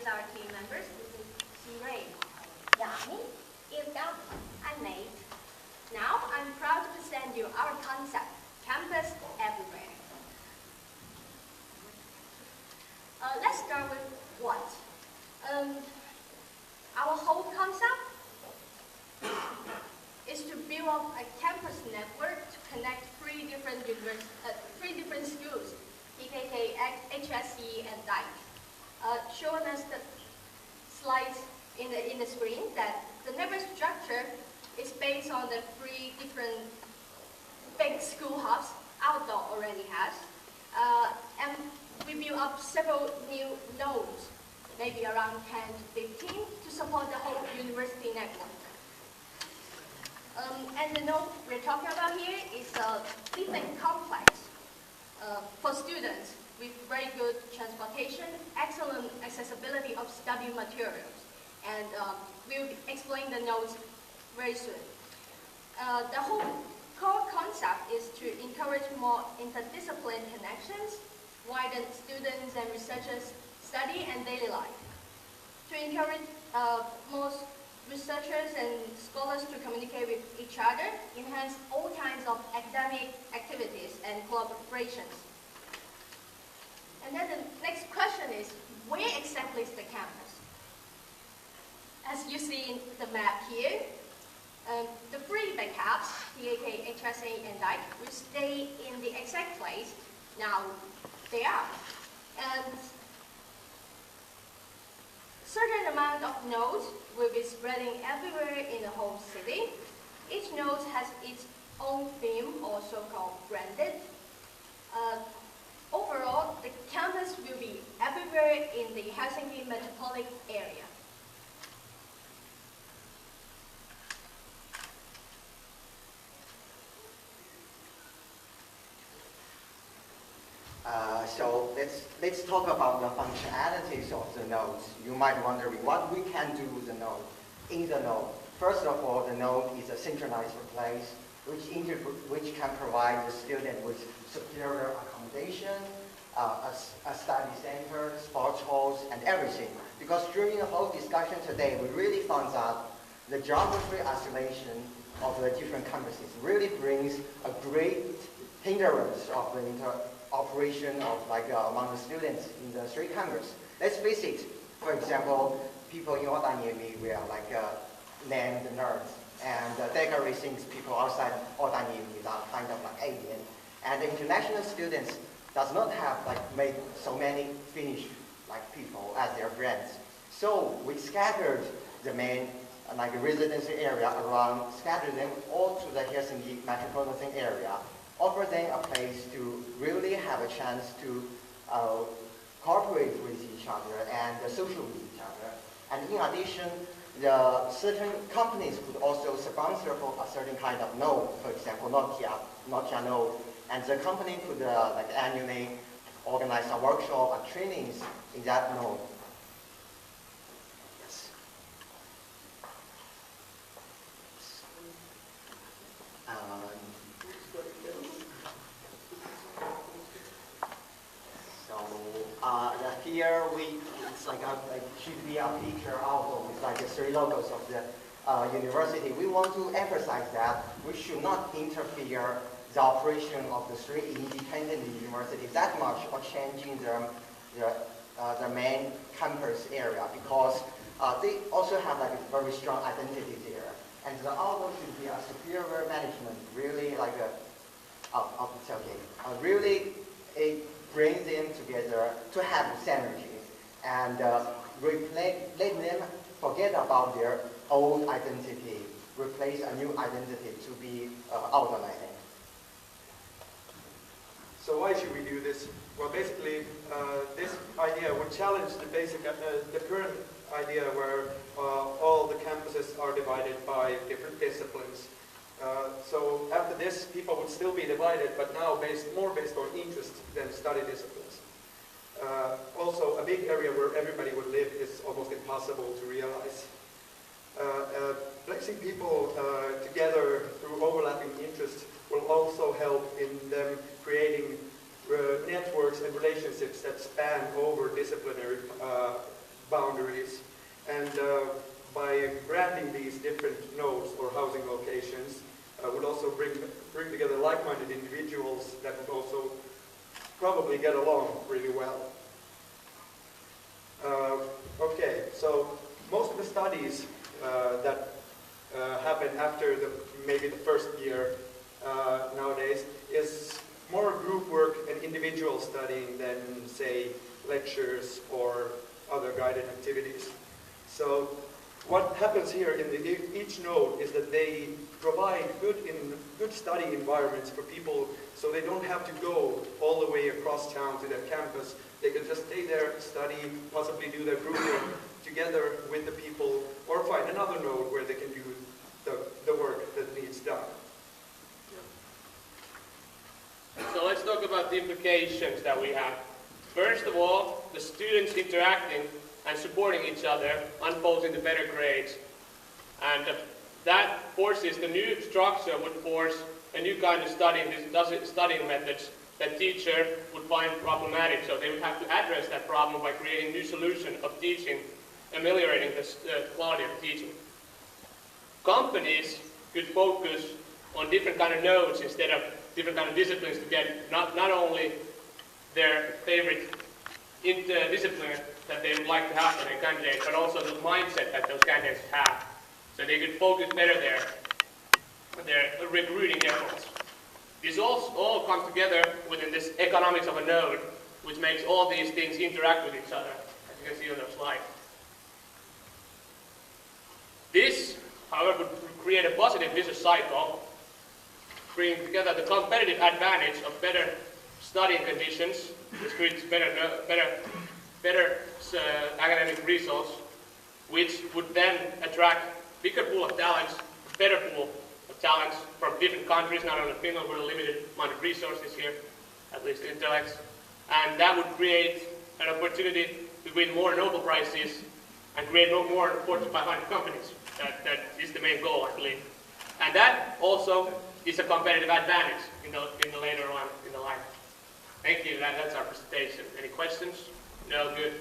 our team members. This is Ray, Yami, Ilka, and Nate. Now, I'm proud to present you our concept, Campus Everywhere. Let's start with what? Our whole concept is to build up a campus network to connect three different schools, PKK, HSE, and DIKE. Showing us the slides in the screen that the network structure is based on the three different big school hubs Aalto already has. And we build up several new nodes, maybe around 10 to 15, to support the whole university network. And the node we're talking about here is a living complex for students with very good transportation, excellent accessibility of study materials. And we'll explain the nodes very soon. The whole core concept is to encourage more interdisciplinary connections, widen students and researchers' study and daily life. To encourage most researchers and scholars to communicate with each other, enhance all kinds of academic activities and collaborations. And then the next question is, where exactly is the campus? As you see in the map here, the three big hubs, PKK, HSA, and DIKE, will stay in the exact place now they are. And certain amount of nodes will be spreading everywhere in the whole city. Each node has its own theme, or so-called branded. Overall, the campus will be everywhere in the Helsinki metropolitan area. So let's talk about the functionalities of the nodes. You might wonder what we can do with the node. In the node, first of all, the node is a centralized place which can provide the student with superior accommodation, a study center, sports halls, and everything. Because during the whole discussion today, we really found out the geography isolation of the different campuses really brings a great hindrance of the operation of among the students in the three campus. Let's face it, for example, people in Otaniemi were named nerds, and Dekari thinks people outside Otaniemi are kind of like alien. And the international students does not have made so many Finnish people as their friends. So we scattered the main residency area around, scattered them all to the Helsinki metropolitan area, offer them a place to really have a chance to cooperate with each other and social with each other. And in addition, the certain companies could also sponsor for a certain kind of node, for example, Nokia node, and the company could annually organize a workshop and trainings in that node. Here should be a picture Aalto with the three logos of the university. We want to emphasize that we should not interfere the operation of the three independent universities that much or changing the main campus area, because they also have a very strong identity there. And the Aalto should be a superior management, really really bring them together to have synergy and let them forget about their old identity, replace a new identity to be automated. So why should we do this? Well, basically, this idea would challenge the current idea where all the campuses are divided by different disciplines. So after this, people would still be divided, but now more based on interest than study disciplines. Also, a big area where everybody would live is almost impossible to realize. Placing people together through overlapping interests will also help in them creating networks and relationships that span over disciplinary boundaries. like-minded individuals that would also probably get along really well. Okay, so most of the studies that happen after maybe the first year nowadays is more group work and individual studying than, say, lectures or other guided activities. So what happens here in each node is that they provide good study environments for people, so they don't have to go all the way across town to their campus. They can just stay there, study, possibly do their group work together with the people, or find another node where they can do the work that needs done. So let's talk about the implications that we have. First of all, the students interacting and supporting each other unfolds into better grades. And that forces, the new structure would force a new kind of studying methods that teacher would find problematic. So they would have to address that problem by creating new solution of teaching, ameliorating the quality of teaching. Companies could focus on different kind of nodes instead of different kind of disciplines to get not only their favorite discipline that they would like to have for their candidates, but also the mindset that those candidates have. So they could focus better their recruiting efforts. This all comes together within this economics of a node, which makes all these things interact with each other, as you can see on the slide. This, however, would create a positive vicious cycle, bringing together the competitive advantage of better studying conditions, which creates better academic results, which would then attract bigger pool of talents, better pool of talents from different countries, not only Finland, with a limited amount of resources here, at least intellects, and that would create an opportunity to win more Nobel Prizes and create more Fortune 500 companies. That is the main goal, I believe. And that also is a competitive advantage in the later on in the life. Thank you. That's our presentation. Any questions? No? Good.